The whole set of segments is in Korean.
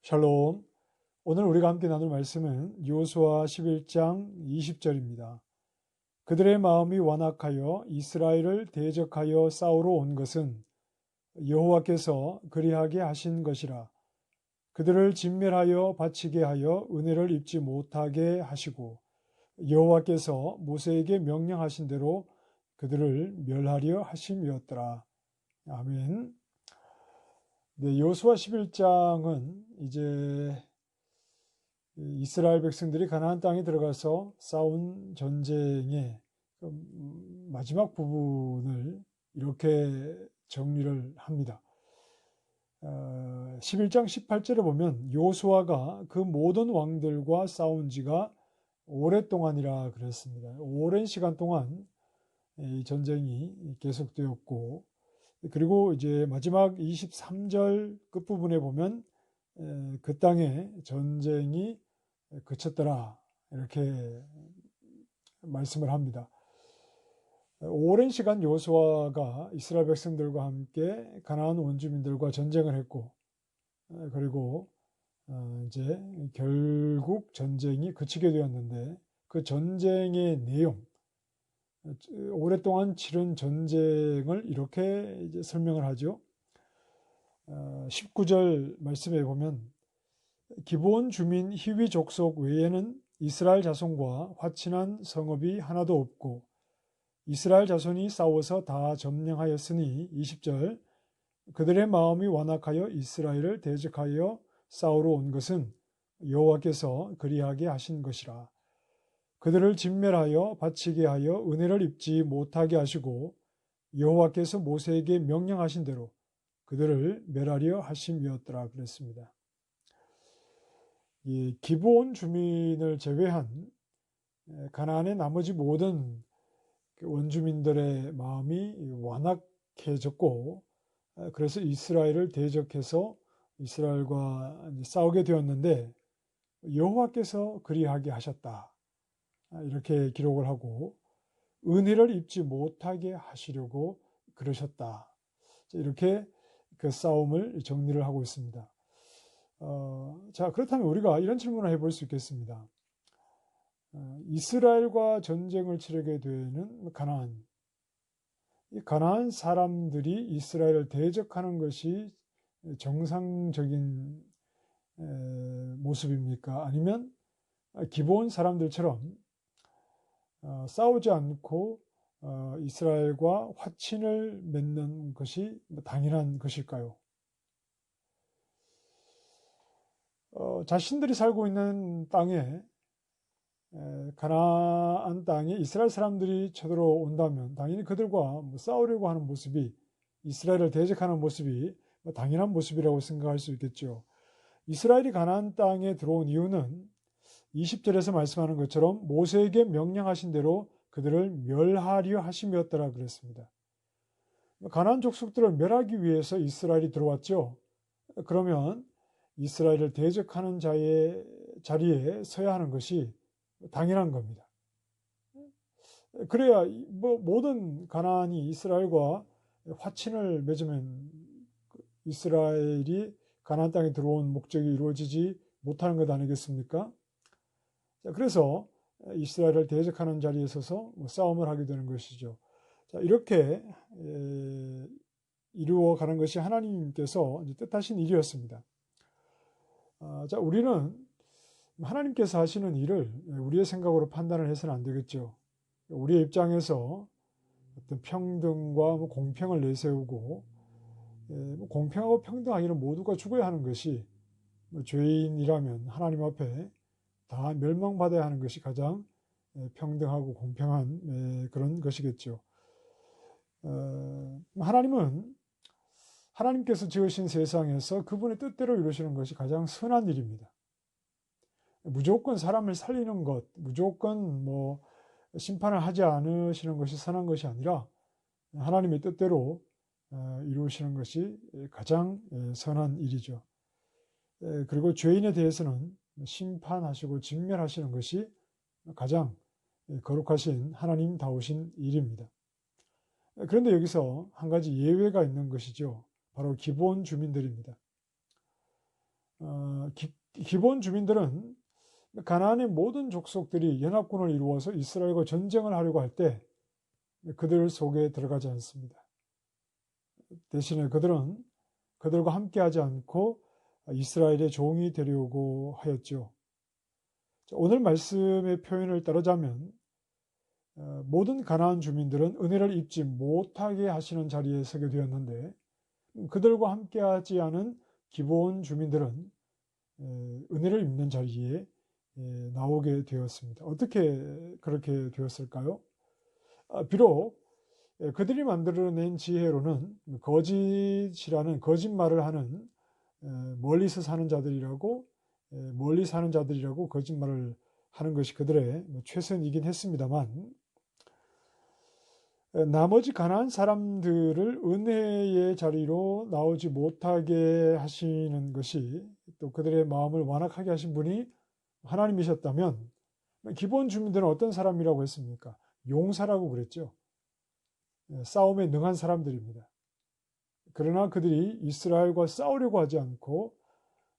샬롬. 오늘 우리가 함께 나눌 말씀은 여호수아 11장 20절입니다. 그들의 마음이 완악하여 이스라엘을 대적하여 싸우러 온 것은 여호와께서 그리하게 하신 것이라. 그들을 진멸하여 바치게 하여 은혜를 입지 못하게 하시고 여호와께서 모세에게 명령하신 대로 그들을 멸하려 하심이었더라. 아멘. 네, 여호수아 11장은 이제 이스라엘 백성들이 가나안 땅에 들어가서 싸운 전쟁의 마지막 부분을 이렇게 정리를 합니다. 11장 18절에 보면 여호수아가 그 모든 왕들과 싸운 지가 오랫동안이라 그랬습니다. 오랜 시간 동안 이 전쟁이 계속되었고, 그리고 이제 마지막 23절 끝부분에 보면 그 땅에 전쟁이 그쳤더라 이렇게 말씀을 합니다. 오랜 시간 여호수아가 이스라엘 백성들과 함께 가나안 원주민들과 전쟁을 했고, 그리고 이제 결국 전쟁이 그치게 되었는데, 그 전쟁의 내용, 오랫동안 치른 전쟁을 이렇게 이제 설명을 하죠. 19절 말씀에 보면 기브온 주민 히위 족속 외에는 이스라엘 자손과 화친한 성읍이 하나도 없고 이스라엘 자손이 싸워서 다 점령하였으니 20절 그들의 마음이 완악하여 이스라엘을 대적하여 싸우러 온 것은 여호와께서 그리하게 하신 것이라. 그들을 진멸하여 바치게 하여 은혜를 입지 못하게 하시고 여호와께서 모세에게 명령하신 대로 그들을 멸하려 하심이었더라 그랬습니다. 이 기브온 주민을 제외한 가나안의 나머지 모든 원주민들의 마음이 완악해졌고, 그래서 이스라엘을 대적해서 이스라엘과 싸우게 되었는데 여호와께서 그리하게 하셨다 이렇게 기록을 하고, 은혜를 입지 못하게 하시려고 그러셨다 이렇게 그 싸움을 정리를 하고 있습니다. 자, 그렇다면 우리가 이런 질문을 해볼 수 있겠습니다. 이스라엘과 전쟁을 치르게 되는 가나안, 이 가나안 사람들이 이스라엘을 대적하는 것이 정상적인 모습입니까? 아니면 기본 사람들처럼 싸우지 않고 이스라엘과 화친을 맺는 것이 당연한 것일까요? 자신들이 살고 있는 땅에, 가나안 땅에 이스라엘 사람들이 쳐들어온다면 당연히 그들과 싸우려고 하는 모습이, 이스라엘을 대적하는 모습이 당연한 모습이라고 생각할 수 있겠죠. 이스라엘이 가나안 땅에 들어온 이유는 20절에서 말씀하는 것처럼 모세에게 명령하신 대로 그들을 멸하려 하심이었더라 그랬습니다. 가나안 족속들을 멸하기 위해서 이스라엘이 들어왔죠. 그러면 이스라엘을 대적하는 자리에 서야 하는 것이 당연한 겁니다. 그래야 모든 가나안이 이스라엘과 화친을 맺으면 이스라엘이 가나안 땅에 들어온 목적이 이루어지지 못하는 것 아니겠습니까? 그래서 이스라엘을 대적하는 자리에 서서 싸움을 하게 되는 것이죠. 자, 이렇게 이루어가는 것이 하나님께서 뜻하신 일이었습니다. 자, 우리는 하나님께서 하시는 일을 우리의 생각으로 판단을 해서는 안 되겠죠. 우리의 입장에서 어떤 평등과 공평을 내세우고, 공평하고 평등하기는 모두가 죽어야 하는 것이, 죄인이라면 하나님 앞에 다 멸망받아야 하는 것이 가장 평등하고 공평한 그런 것이겠죠. 하나님께서 지으신 세상에서 그분의 뜻대로 이루시는 것이 가장 선한 일입니다. 무조건 사람을 살리는 것, 무조건 심판을 하지 않으시는 것이 선한 것이 아니라 하나님의 뜻대로 이루시는 것이 가장 선한 일이죠. 그리고 죄인에 대해서는 심판하시고 진멸하시는 것이 가장 거룩하신 하나님다우신 일입니다. 그런데 여기서 한 가지 예외가 있는 것이죠. 바로 기브온 주민들입니다. 기본 주민들은 가나안의 모든 족속들이 연합군을 이루어서 이스라엘과 전쟁을 하려고 할 때 그들 속에 들어가지 않습니다. 대신에 그들은 그들과 함께하지 않고 이스라엘의 종이 되려고 하였죠. 오늘 말씀의 표현을 따르자면 모든 가나안 주민들은 은혜를 입지 못하게 하시는 자리에 서게 되었는데 그들과 함께하지 않은 기본 주민들은 은혜를 입는 자리에 나오게 되었습니다. 어떻게 그렇게 되었을까요? 비록 그들이 만들어낸 지혜로는 거짓이라는 거짓말을 하는 멀리서 사는 자들이라고 멀리 사는 자들이라고 거짓말을 하는 것이 그들의 최선이긴 했습니다만 나머지 가난한 사람들을 은혜의 자리로 나오지 못하게 하시는 것이 또 그들의 마음을 완악하게 하신 분이 하나님이셨다면 기본 주민들은 어떤 사람이라고 했습니까? 용사라고 그랬죠. 싸움에 능한 사람들입니다. 그러나 그들이 이스라엘과 싸우려고 하지 않고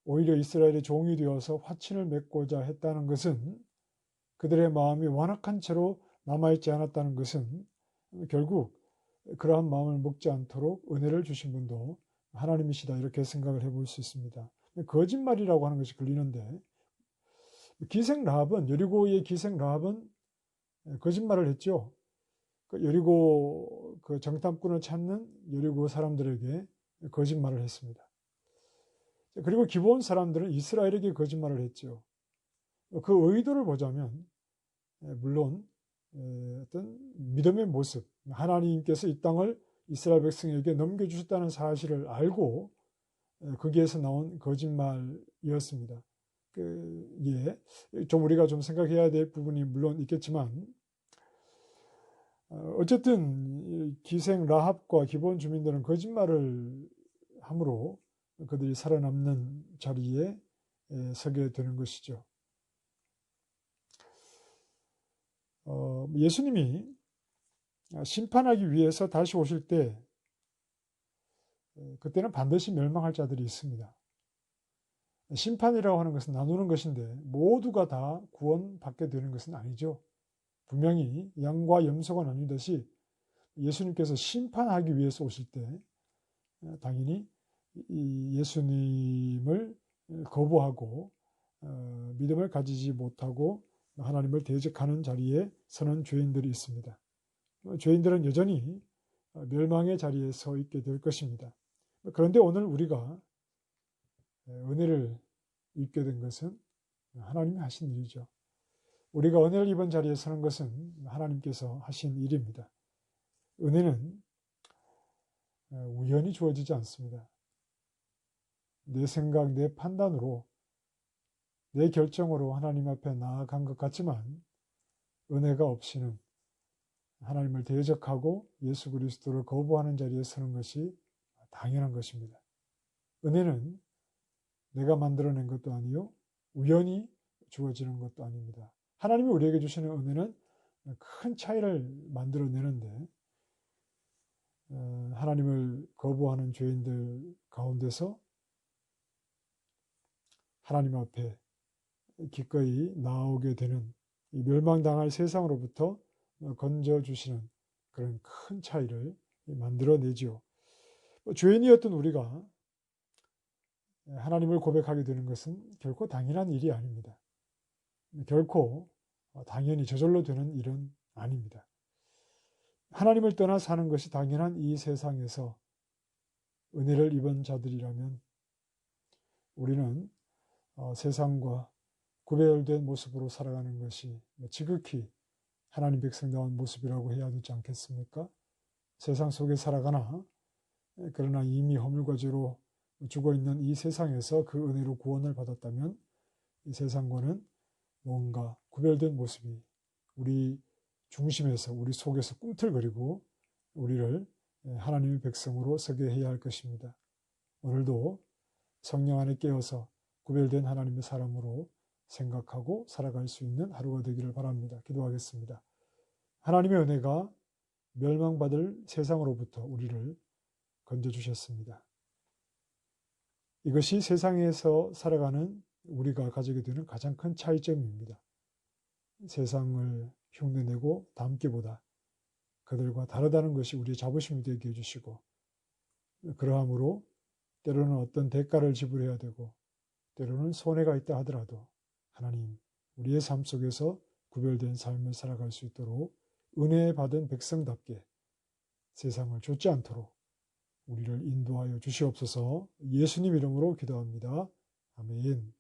오히려 이스라엘의 종이 되어서 화친을 맺고자 했다는 것은 그들의 마음이 완악한 채로 남아있지 않았다는 것은 결국 그러한 마음을 먹지 않도록 은혜를 주신 분도 하나님이시다 이렇게 생각을 해볼 수 있습니다. 거짓말이라고 하는 것이 걸리는데 기생 라합은 여리고의 기생 라합은 거짓말을 했죠. 여리고 그 정탐꾼을 찾는 여리고 사람들에게 거짓말을 했습니다. 그리고 기본 사람들은 이스라엘에게 거짓말을 했죠. 그 의도를 보자면 물론 어떤 믿음의 모습, 하나님께서 이 땅을 이스라엘 백성에게 넘겨주셨다는 사실을 알고 거기에서 나온 거짓말이었습니다. 좀 우리가 좀 생각해야 될 부분이 물론 있겠지만 어쨌든 기생 라합과 기본 주민들은 거짓말을 함으로 그들이 살아남는 자리에 서게 되는 것이죠. 예수님이 심판하기 위해서 다시 오실 때 그때는 반드시 멸망할 자들이 있습니다. 심판이라고 하는 것은 나누는 것인데 모두가 다 구원받게 되는 것은 아니죠. 분명히 양과 염소가 나뉘듯이 예수님께서 심판하기 위해서 오실 때 당연히 이 예수님을 거부하고 믿음을 가지지 못하고 하나님을 대적하는 자리에 서는 죄인들이 있습니다. 죄인들은 여전히 멸망의 자리에 서 있게 될 것입니다. 그런데 오늘 우리가 은혜를 입게 된 것은 하나님이 하신 일이죠. 우리가 은혜를 입은 자리에 서는 것은 하나님께서 하신 일입니다. 은혜는 우연히 주어지지 않습니다. 내 생각, 내 판단으로, 내 결정으로 하나님 앞에 나아간 것 같지만 은혜가 없이는 하나님을 대적하고 예수 그리스도를 거부하는 자리에 서는 것이 당연한 것입니다. 은혜는 내가 만들어낸 것도 아니요 우연히 주어지는 것도 아닙니다. 하나님이 우리에게 주시는 은혜는 큰 차이를 만들어내는데 하나님을 거부하는 죄인들 가운데서 하나님 앞에 기꺼이 나오게 되는 이 멸망당할 세상으로부터 건져주시는 그런 큰 차이를 만들어내지요. 죄인이었던 우리가 하나님을 고백하게 되는 것은 결코 당연한 일이 아닙니다. 결코 당연히 저절로 되는 일은 아닙니다. 하나님을 떠나 사는 것이 당연한 이 세상에서 은혜를 입은 자들이라면 우리는 세상과 구별된 모습으로 살아가는 것이 지극히 하나님 백성다운 모습이라고 해야 되지 않겠습니까? 세상 속에 살아가나 그러나 이미 허물과 죄로 죽어있는 이 세상에서 그 은혜로 구원을 받았다면 이 세상과는 뭔가 구별된 모습이 우리 중심에서 우리 속에서 꿈틀거리고 우리를 하나님의 백성으로 서게 해야 할 것입니다. 오늘도 성령 안에 깨어서 구별된 하나님의 사람으로 생각하고 살아갈 수 있는 하루가 되기를 바랍니다. 기도하겠습니다. 하나님의 은혜가 멸망받을 세상으로부터 우리를 건져주셨습니다. 이것이 세상에서 살아가는 우리가 가지게 되는 가장 큰 차이점입니다. 세상을 흉내내고 담기보다 그들과 다르다는 것이 우리의 자부심이 되게 해주시고, 그러함으로 때로는 어떤 대가를 지불해야 되고 때로는 손해가 있다 하더라도 하나님, 우리의 삶 속에서 구별된 삶을 살아갈 수 있도록 은혜 받은 백성답게 세상을 좇지 않도록 우리를 인도하여 주시옵소서. 예수님 이름으로 기도합니다. 아멘.